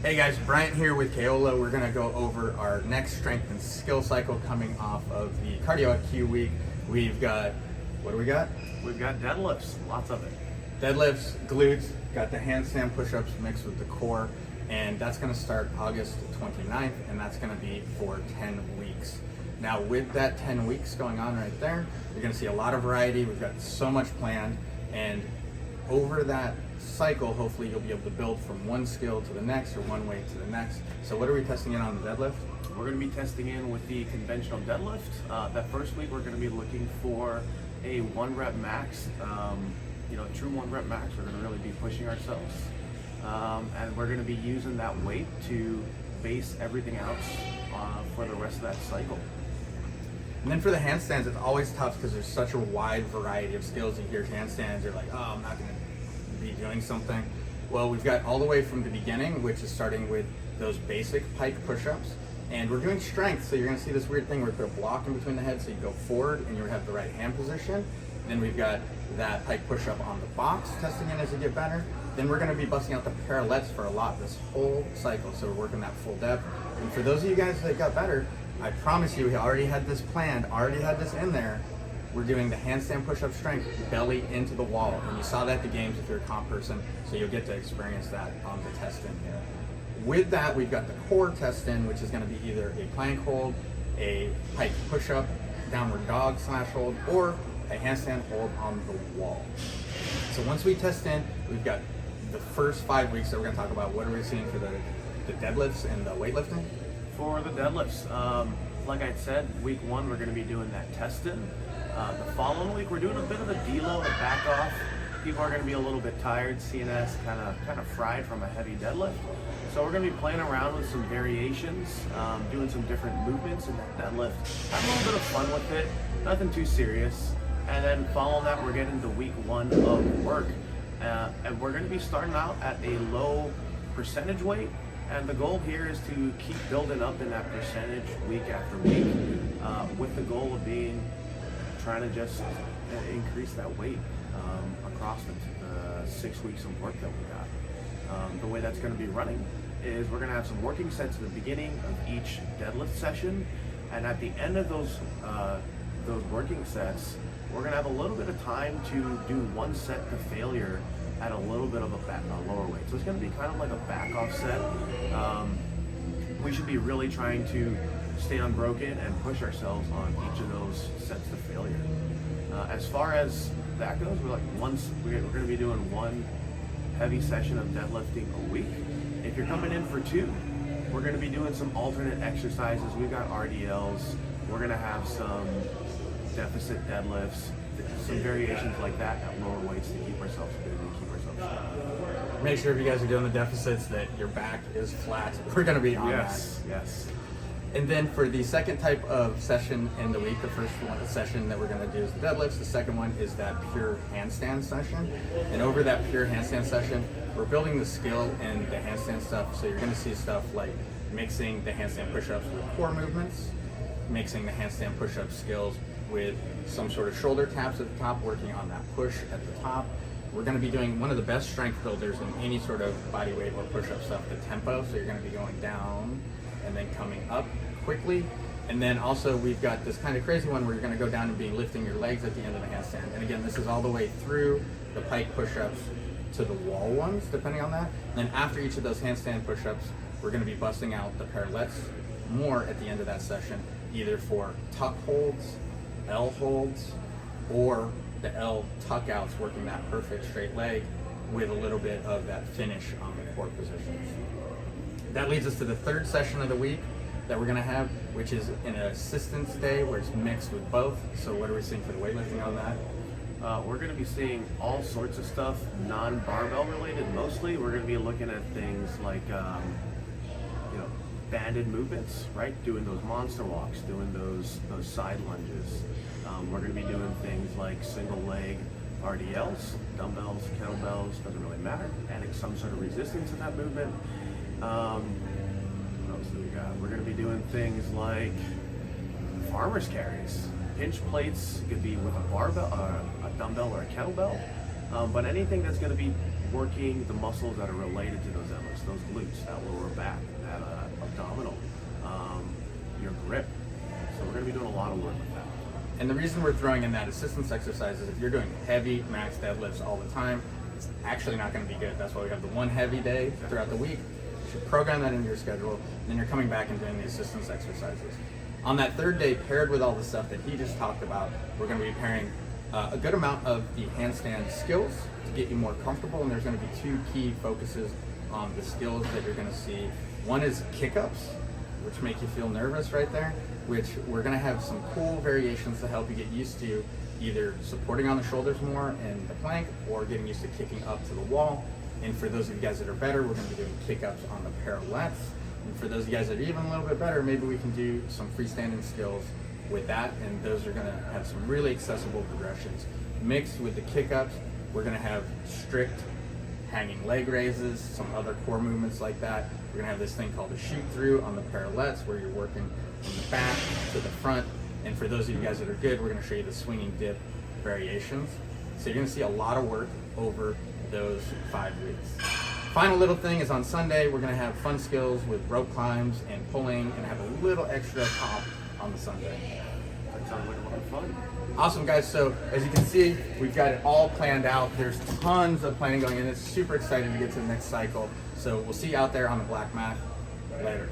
Hey guys, Bryant here with Keola. We're going to go over our next strength and skill cycle coming off of the cardio IQ week. We've got, what do we got? We've got deadlifts, lots of it. Deadlifts, glutes, got the handstand push-ups mixed with the core, and that's going to start August 29th, and that's going to be for 10 weeks. Now with that 10 weeks going on right there, you're going to see a lot of variety. We've got so much planned, and over that cycle, hopefully you'll be able to build from one skill to the next or one weight to the next. So what are we testing in on the deadlift? We're going to be testing in with the conventional deadlift. That first week we're going to be looking for a 1 rep max, true 1 rep max. We're going to really be pushing ourselves. And we're going to be using that weight to base everything else for the rest of that cycle. And then for the handstands, it's always tough because there's such a wide variety of skills. You hear handstands, you're like, oh, I'm not going to be doing something. Well, we've got all the way from the beginning, which is starting with those basic pike push-ups, and we're doing strength. So you're going to see this weird thing where we put a block in between the head, so you go forward and you have the right hand position. Then we've got that pike push-up on the box, testing in as you get better. Then we're going to be busting out the parallettes for a lot this whole cycle, so we're working that full depth. And for those of you guys that got better, I promise you, we already had this planned, already had this in there. We're doing the handstand push-up strength, belly into the wall. And you saw that at the games if you're a comp person, so you'll get to experience that on the test in here. With that, we've got the core test in, which is gonna be either a plank hold, a pike push-up, downward dog / hold, or a handstand hold on the wall. So once we test in, we've got the first 5 weeks that we're gonna talk about. What are we seeing for the deadlifts and the weightlifting? For the deadlifts, like I said, week 1 we're going to be doing that test in. The following week we're doing a bit of a deload, a back off. People are going to be a little bit tired, CNS kind of fried from a heavy deadlift. So we're going to be playing around with some variations, doing some different movements in that deadlift. Have a little bit of fun with it, nothing too serious. And then following that, we're getting to week 1 of work. And we're going to be starting out at a low percentage weight. And the goal here is to keep building up in that percentage week after week, with the goal of trying to just increase that weight across the 6 weeks of work that we got. The way that's going to be running is we're going to have some working sets at the beginning of each deadlift session, and at the end of those working sets, we're going to have a little bit of time to do 1 set to failure at a little bit of a lower weight. So it's going to be kind of like a back off set. We should be really trying to stay unbroken and push ourselves on each of those sets to failure. As far as that goes, we're going to be doing 1 heavy session of deadlifting a week. If you're coming in for 2, we're going to be doing some alternate exercises. We've got RDLs. We're going to have some deficit deadlifts, some variations like that at lower weights to keep ourselves busy, keep ourselves strong. Make sure if you guys are doing the deficits that your back is flat. We're going to be on that. Yes. And then for the second type of session in the week, the first session that we're going to do is the deadlifts. The second one is that pure handstand session. And over that pure handstand session, we're building the skill in the handstand stuff. So you're going to see stuff like mixing the handstand push-ups with core movements, mixing the handstand push-up skills with some sort of shoulder taps at the top, working on that push at the top. We're going to be doing one of the best strength builders in any sort of body weight or push-up stuff, the tempo. So you're going to be going down and then coming up quickly. And then also we've got this kind of crazy one where you're going to go down and be lifting your legs at the end of the handstand. And again, this is all the way through the pike push-ups to the wall ones, depending on that. And then after each of those handstand push-ups, we're going to be busting out the parallettes more at the end of that session, either for tuck holds, L holds, or the L tuck outs, working that perfect straight leg with a little bit of that finish on the core positions. That leads us to the third session of the week that we're going to have, which is an assistance day where it's mixed with both. So what are we seeing for the weightlifting on that? We're going to be seeing all sorts of stuff, non-barbell related mostly. We're going to be looking at things like banded movements, right? Doing those monster walks, doing those side lunges. We're going to be doing things like single leg RDLs, dumbbells, kettlebells, doesn't really matter. Adding some sort of resistance in that movement. What else do we got? We're going to be doing things like farmer's carries. Pinch plates, could be with a barbell, a dumbbell or a kettlebell. But anything that's going to be working the muscles that are related to those deadlifts, those glutes, that lower back, that abdominal, your grip. So we're going to be doing a lot of work with that. And the reason we're throwing in that assistance exercise is if you're doing heavy max deadlifts all the time, it's actually not going to be good. That's why we have the one heavy day throughout the week. You should program that into your schedule, and then you're coming back and doing the assistance exercises. On that third day, paired with all the stuff that he just talked about, we're going to be pairing a good amount of the handstand skills to get you more comfortable, and there's going to be two key focuses on the skills that you're going to see. One is kick-ups, which make you feel nervous right there, which we're going to have some cool variations to help you get used to either supporting on the shoulders more in the plank or getting used to kicking up to the wall. And for those of you guys that are better, we're going to be doing kick-ups on the parallettes. And for those of you guys that are even a little bit better, maybe we can do some freestanding skills with that, and those are going to have some really accessible progressions. Mixed with the kick-ups, we're going to have strict hanging leg raises, some other core movements like that. We're going to have this thing called a shoot through on the parallettes where you're working from the back to the front. And for those of you guys that are good, we're going to show you the swinging dip variations. So you're going to see a lot of work over those 5 weeks. Final little thing is on Sunday, we're going to have fun skills with rope climbs and pulling and have a little extra pop on the Sunday. That sounds like a lot of fun. Awesome, guys. So as you can see, we've got it all planned out. There's tons of planning going in. It's super exciting to get to the next cycle. So we'll see you out there on the black mat. Later.